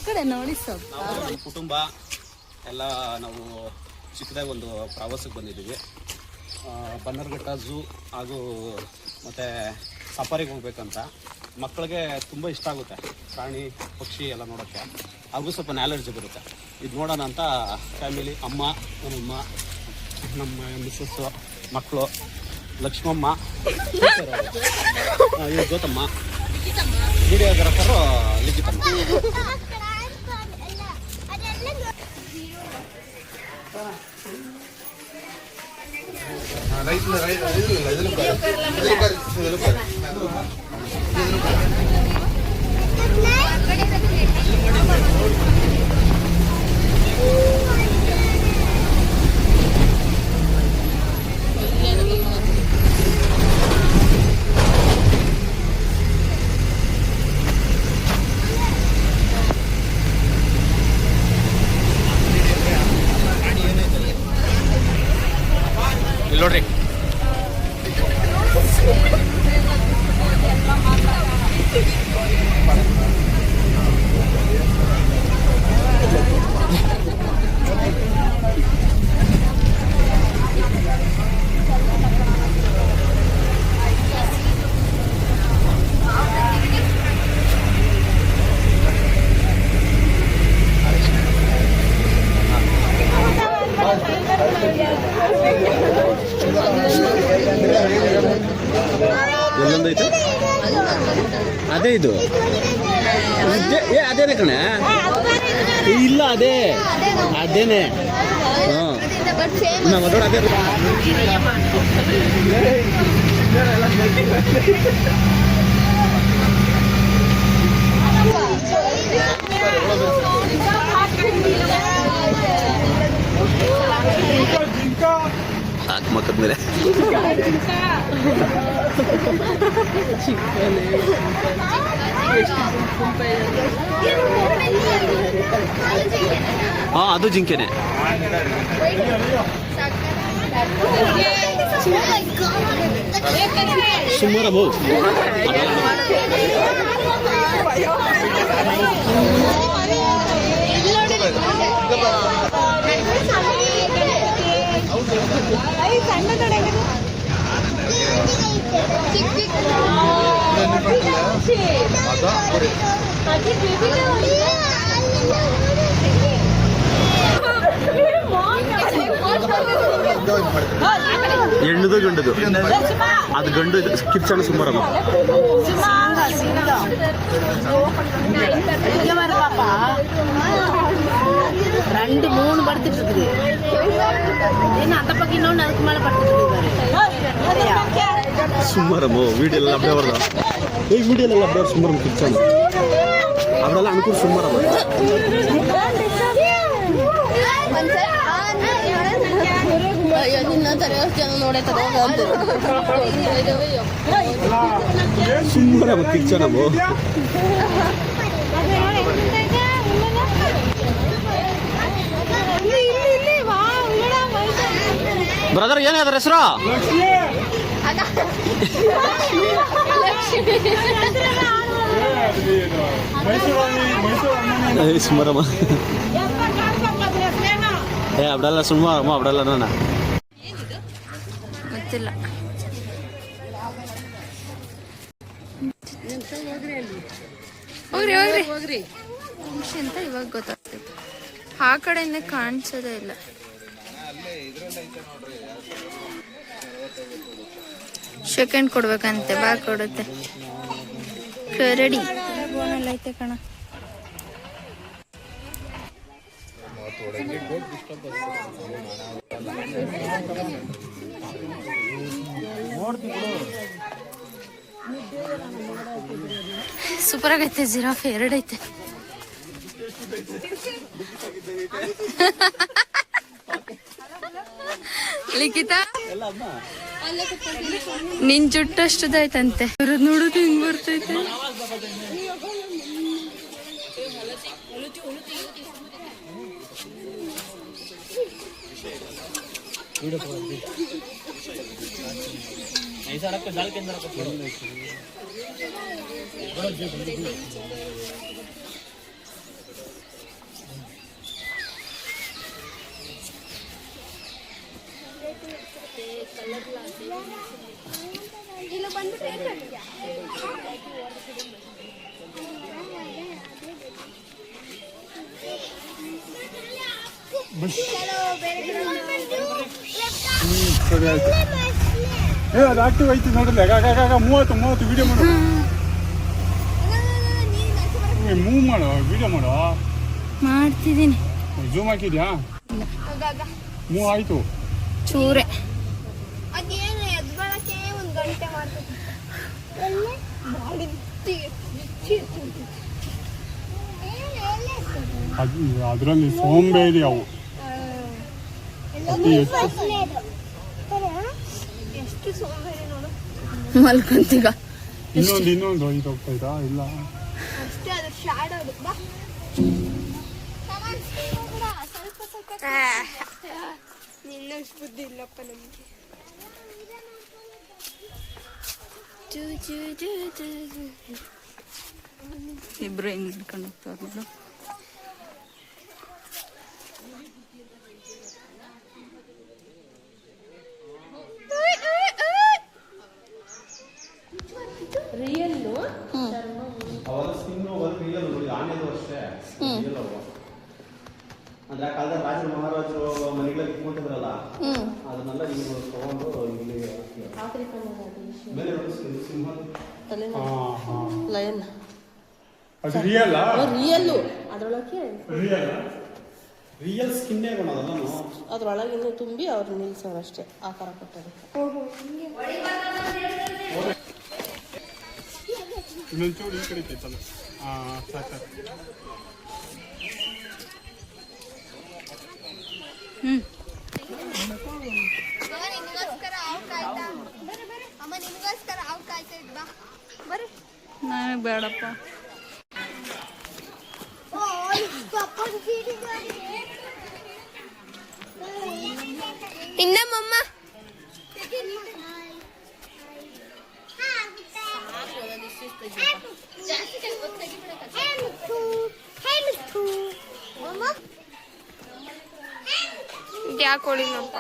ಕಡೆ ನೋಡಿ ಸ್ವಲ್ಪ ಕುಟುಂಬ ಎಲ್ಲ ನಾವು ಚಿಕ್ಕದಾಗಿ ಒಂದು ಪ್ರವಾಸಕ್ಕೆ ಬಂದಿದ್ದೀವಿ. ಬನ್ನರ್ಘಟ್ಟ ಝೂ ಹಾಗೂ ಮತ್ತು ಸಫಾರಿಗೆ ಹೋಗ್ಬೇಕಂತ. ಮಕ್ಕಳಿಗೆ ತುಂಬ ಇಷ್ಟ ಆಗುತ್ತೆ ಪ್ರಾಣಿ ಪಕ್ಷಿ ಎಲ್ಲ ನೋಡೋಕ್ಕೆ, ಹಾಗೂ ಸ್ವಲ್ಪ ನಾಲೆಡ್ಜ್ ಬರುತ್ತೆ. ಇದು ನೋಡೋಣ ಅಂತ ಫ್ಯಾಮಿಲಿ, ಅಮ್ಮ, ನಮ್ಮಮ್ಮ, ನಮ್ಮ ಮಿಸ್ಸಸ್ಸು, ಮಕ್ಕಳು, ಲಕ್ಷ್ಮಮ್ಮ, ಇವ್ರು ಗೌತಮ್ಮ, ವಿಡಿಯೋಗ್ರಾಫರು ಲಿಖಿತಮ್ಮ. ನೋಡ್ರಿ, ಎಲ್ಲೊಂದೈತೆ ಅದೇ ಇದು ಅದೇನೆ ಕಣೆ, ಇಲ್ಲ ಅದೇ ಅದೇನೆ. ಹಾಂ ನಾವು ಅದೋಡ ಅದೇ ಮಕ್ಕದ ಮೇಲೆ ಹಾಂ ಅದು ಜಿಂಕೆನೆ. ಸುಮಾರು ಹೆಣ್ಣದು ಗಂಡದು, ಅದು ಗಂಡು ಕಿಚ್ಚಣ ಸುಮಾರು. ரெண்டு மூணு படுத்துட்டு இருக்குது. அந்த பக்கம் இன்னொன்று அதுக்கு மேலே படுத்துட்டு இருக்காரு. சும்மாரமோ வீடியோல அப்படியே வருதா? வீடியோல அப்படியே சும்மாரம் ಕಿಚ್ಚಣ ಅವರೆಲ್ಲ ಅನುಕೂಲ ಸುಮ್ಮಾರಮ್ಮ. ಸುಮ್ಮಾರಮ್ಮ ಕಿಚ್ಚಣಮೋ. ಬ್ರದರ್ ಏನಾದ್ರ ಹೆಸರು? ಸುಮಾರಮ್ಮ ಅಬ್ಡಲ್ಲ ಸುಮಾರಮ್ಮ ಅಬ್ಡಲ್ಲ ನಾನ ಗೊತ್ತಿಲ್ಲ. ಹೋಗ್ರಿ ಹೋಗ್ರಿ ಹೋಗ್ರಿ ಅಂತ ಇವಾಗ ಗೊತ್ತಾಗ್ತೈತೆ. ಆ ಕಡೆಯಿಂದ ಕಾಣಿಸೋದೇ ಇಲ್ಲ. ಸೆಕೆಂಡ್ ಕೊಡ್ಬೇಕಂತೆ, ಬಾ ಕೊಡುತ್ತೆ. ರೆಡಿ ಬೋನೆಲ್ಲ ಐತೆ ಕಣ. ಸೂಪರ್ ಆಗೈತೆ. ಜಿರಾಫ್ ಎರಡೈತೆ. ಲಿಖಿತ ನಿನ್ ಜುಟ್ಟಷ್ಟದಾಯ್ತಂತೆ. ನೋಡುದು ಹಿಂಗ್ ಬರ್ತೈತೆ. ಇಲ್ಲಿ ಬಂದ್ಬಿಟ್ಟು ಸರಿ ಆಯ್ತು. ಅದು ಆಕ್ಟಿವ್ ಐತಿ ನೋಡಲ್ಲ. 30 ವಿಡಿಯೋ ಮಾಡು, ಮೂವ್ ಮಾಡು, ವಿಡಿಯೋ ಮಾಡು. ಮಾಡ್ತಿದ್ದೀನಿ. ಜೂಮ್ ಹಾಕಿದ್ಯಾ? ಮೂವ್ ಆಯ್ತು. ಚೂರೆ ಅದೇನು ಎದ್ಗೊಳಕ್ಕೆ 1 ಗಂಟೆ ಮಾಡ್ಬೇಕು. ಅದರಲ್ಲಿ ಸೋಂಬೇರಿ ಅವು. ಎಷ್ಟು ಸೋಂಬೇರಿ ನೋಡು. ಮಲ್ಕೊಂತೀಗ. ಇನ್ನೊಂದು ಇದು ಹೋಗ್ತಾ ಇದ್ದಾ? ಇಲ್ಲ ಅಷ್ಟೇ, ಅದು ಶಾಡೋ. ಸ್ವಲ್ಪ ನಿನ್ನಷ್ಟು ಬುದ್ಧಿ ಇಲ್ಲಪ್ಪ ನಮ್ಗೆ. ಇಬ್ರು ಹೆಂಗ್ ಹಿಡ್ಕೊಂಡು ಹೋಗ್ತಾರ ನೋಡು. ಅಂದ್ರೆ ಆ ಕಾಲದಲ್ಲಿ ರಾಜರು ಮಹಾರಾಜರು ಮನೆಗಳಲ್ಲಿ ಇಟ್ಕೊಂತಿದ್ರಲ್ಲ, ಅದನ್ನೆಲ್ಲ ನೀವು ತಗೊಂಡು ಇಲ್ಲಿ ಸಿಂಹ ಲಯನ್ ಅದು ರಿಯಲ್ ರಿಯಲ್ಲು. ಅದ್ರೊಳಗೆ ರಿಯಲ್ ಸ್ಕಿನ್ನೇ ಅದೆಲ್ಲ ಅದ್ರೊಳಗೆ ಇನ್ನೂ ತುಂಬಿ ಅವ್ರು ನಿಲ್ಸೋರು ಅಷ್ಟೇ, ಆಕಾರ ಕೊಟ್ಟದಕ್ಕೆ. ಇನ್ನೊಂಚೂರು ಈ ಕಡೆ ಐತಲ್ಲ. ಸಾಕು. ಅಮ್ಮ ನಿನಗೋಸ್ಕರ ಹಾವು ಕಾಯ್ತಾ ಇದ್ವಾ? ಬರ್ರಿ. ನನಗೆ ಬೇಡಪ್ಪ. ಇನ್ನಮ್ಮಮ್ಮ ಯಾಕೆ ಹೊಡಿನಪ್ಪ?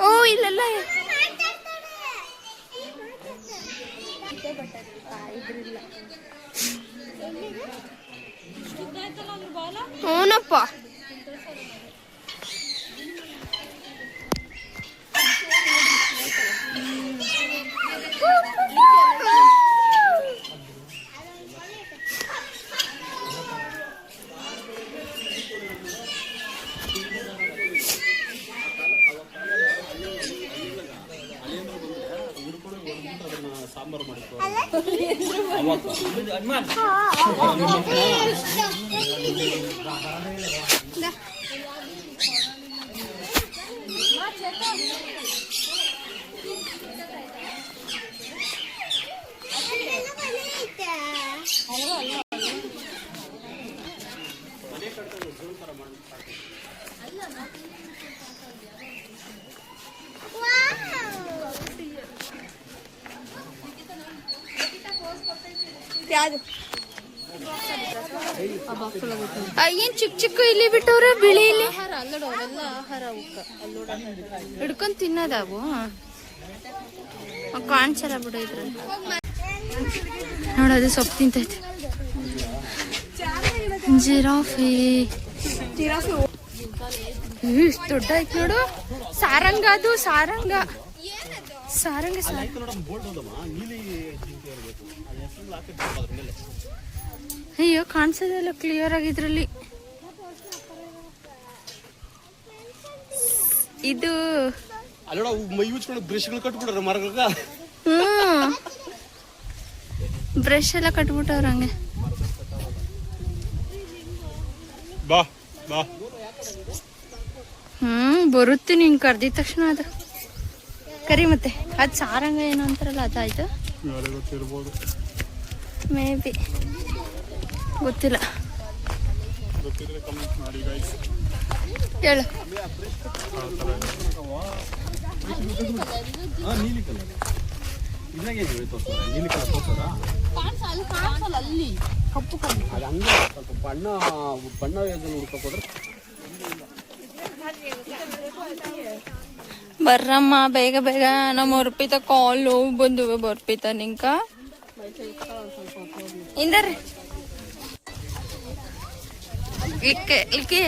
ಓ ಇಲ್ಲಲ್ಲ ಹೂನಪ್ಪ. ಸಾಂಬಾರು ಮಾಡಿಕೊ. ಏನ್ ಚಿಕ್ಕ ಚಿಕ್ಕ ಇಲ್ಲಿ ಬಿಟ್ಟವ್ರೆ ಬಿಳಿ ಇಲ್ಲಿ ಅಲ್ಲೋಡವೆಲ್ಲ ಆಹಾರ ಹಿಡ್ಕೊಂಡ್ ತಿನ್ನೋದಾವು ಕಾಣಿಸಲ್ಲ ಬಿಡು ಇದ್ರಲ್ಲಿ. ನೋಡೋದು ಸೊಪ್ಪು ತಿಂತೈತೆ. ಜಿರಾಫೆ ಇಷ್ಟು ದೊಡ್ಡ ಐತೆ ನೋಡು. ಸಾರಂಗ, ಅದು ಸಾರಂಗ. ಅಯ್ಯೋ ಕಾಣಿಸೋದಲ್ಲ ಕ್ಲಿಯರ್ ಆಗಿದ್ರಲ್ಲಿ. ಇದು ಅಲ್ಲೋಡ ಯೂಸ್ ಮಾಡೋ ಬ್ರಷ್ಗಳು ಕಟ್ಬಿಡ್ರ ಮರಗ. ಬ್ರಷ್ ಎಲ್ಲ ಕಟ್ಬಿಟ್ಟವ್ರ ಹಂಗೆ. ಬಾ ಬಾ. ಬರುತ್ತೆ ನೀನ್ ಕರ್ದಿದ ತಕ್ಷಣ. ಅದು ಕರಿ ಮತ್ತೆ ಅದ್ ಸಾರಂಗ ಏನೋ ಅಂತಾರಲ್ಲ ಅದಾಯ್ತು. ಯಾರಿಗೆ ಗೊತ್ತಿರ್ಬೋದು. ಮೇ ಬಿ ಗೊತ್ತಿಲ್ಲ. ಗೊತ್ತಿದ್ರೆ ಕಮೆಂಟ್ ಮಾಡಿ ಗೈಸ್. ಹೇಳು. ನೀಲಿ ಕಲರ್ ಇದ್ರಾಗೆ ತೋರಿಸೋದ ನೀಲಿ ಕಲರ್ ತೋರಿಸೋದ ಅಲ್ಲಿ ಕಪ್ಪು ಕಮ್ಮಿ ಅದು ಹಂಗೆ ಸ್ವಲ್ಪ ಬಣ್ಣ ಹುಡ್ಕೋಕೆ ಹೋದ್ರೆ ಬರ್ರಮ್ಮ ಬೇಗ ಬೇಗ ನಮ್ಮ ಹೊರ್ಪಿತ ಕಾಲು ಬಂದುವೆ ಬರ್ಪಿತ ನಿಂಕ ಇಂದರ್ರಿ ಇಲ್ಕಿ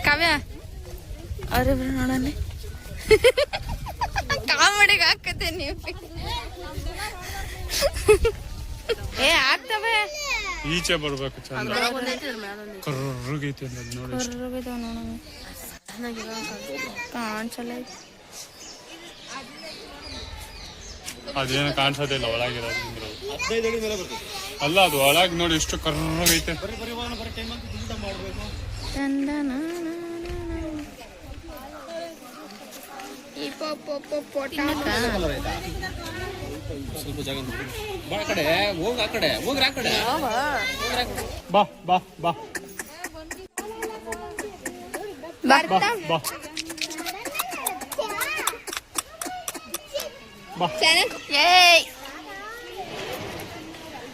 ಕಾವ್ಯ ಅವ್ರಿಬ್ರು ನೋಡೋಣ. ಕಾಮಿಡಿಗೆ ಹಾಕತ್ತೆ ನೀವು. ಆಗ್ತವೆ ಈಚೆ ಬರ್ಬೇಕು ಚಂದ ಕರ್ರಗೈತೆ ನೋಡಿ. ಕಾಣಿಸಲ್ಲ. ಅದೇನು ಕಾಣಿಸೋದಿಲ್ಲ ಒಳಗಿರೋದು. 15 ಅಡಿ ಮೇಲೆ ಬರ್ತದೆ. ಅಲ್ಲ ಅದು ಒಳಗೆ ನೋಡಿ ಎಷ್ಟು ಕರ್ರಗೈತೆ. ಸ್ವಲ್ಪ ಜಾಗ ನೋಡಿ. ಬಾ ಆ ಕಡೆ ಹೋಗ್, ಆ ಕಡೆ ಹೋಗ್ರಿ, ಆ ಕಡೆ ಬಾ ಬಾ ಬಾ ಬಾ ಬಾ ಬಾ.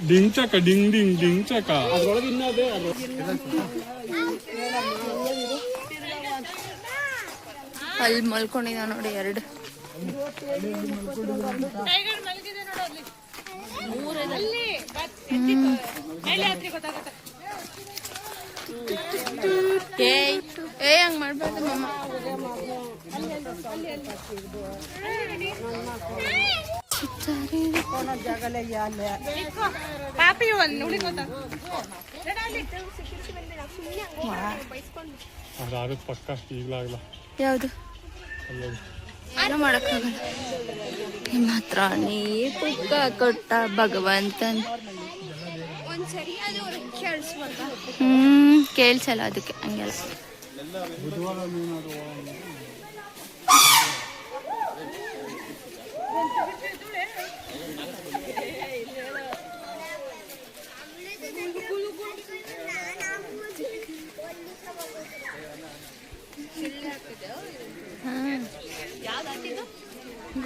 ಡಿಂಗ್ ಚಕ ಡಿಂಗ್ ಡಿಂಗ್ ಡಿಂಗ್ ಚಕ. ಅದ್ರೊಳಗೆ ಇನ್ನೂ ಅದೇ ಅಲ್ಲಿ ಮಲ್ಕೊಂಡಿದ ನೋಡಿ 2. ಹಂಗ್ ಮಾಡ್ಬಾರ್ದು ಮಮ್ಮ. ಅದಾದ ಪಕ್ಕ ಈಗಲಾಗಲ್ಲ. ಯಾವುದು ಏನು ಮಾಡಕ್ಕಾಗಲ್ಲ. ನಿಮ್ಮ ಹತ್ರ ನೀ ಪುಕ್ಕ ಕೊಟ್ಟ ಭಗವಂತನ್. ಕೇಳ್ಸಲ್ಲ ಅದಕ್ಕೆ ಹಂಗೆಲ್ಲ.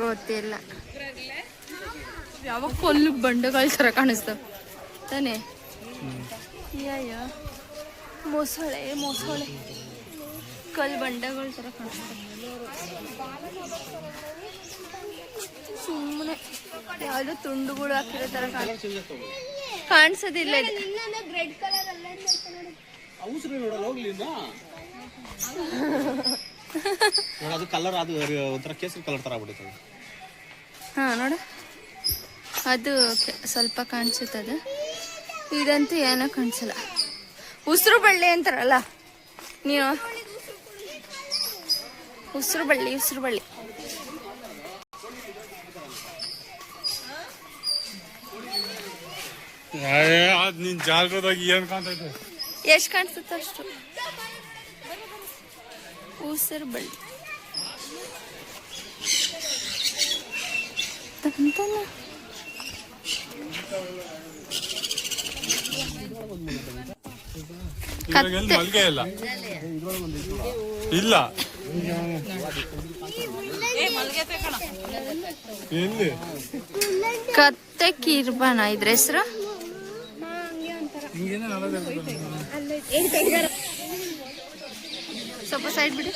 ಗೊತ್ತಿಲ್ಲ. ಯಾವಾಗ ಕೊಲ್ಲು ಬಂಡೆಗಳ ಥರ ಕಾಣಿಸ್ತಾವ ತಾನೇ. ಮೊಸಳೆ ಕಲ್ಲು ಬಂಡೆಗಳ ಥರ ಕಾಣಿಸ್ತಾವ. ಸುಮ್ಮನೆ ಯಾವುದೋ ತುಂಡುಗಳು ಹಾಕಿರೋ ಥರ ಕಾಣಿಸೋದಿಲ್ಲ. ಅದು ಕಲರ್, ಅದು ಒಂಥರ ಕೇಸರಿ ಕಲರ್ ತರ ಆಗ್ಬಿಡುತ್ತೆ. ಹಾ ನೋಡು, ಅದು ಸ್ವಲ್ಪ ಕಾಣಿಸುತ್ತದೆ. ಇದಂತೂ ಏನೋ ಕಾಣಿಸಲ್ಲ. ಉಸಿರು ಬಳ್ಳಿ ಅಂತಾರಲ್ಲ ನೀವು, ಉಸಿರು ಬಳ್ಳಿ. ಅದ್ ನಿನ್ ಜಾಗದಾಗ ಏನ್ ಕಾಣ್ತೈತೆ? ಎಷ್ಟು ಕಾಣಿಸುತ್ತೆ ಅಷ್ಟು. ಉಸಿರು ಬಳ್ಳಿ ಮಲ್ಗೆ ಇಲ್ಲ ಇಲ್ಲ ಎಲ್ಲಿ ಕತ್ತೆ ಕೀರ್ಬಾನ ಇದ್ರ ಹೆಸರು. ಸ್ವಲ್ಪ ಸೈಡ್ ಬಿಡಿ.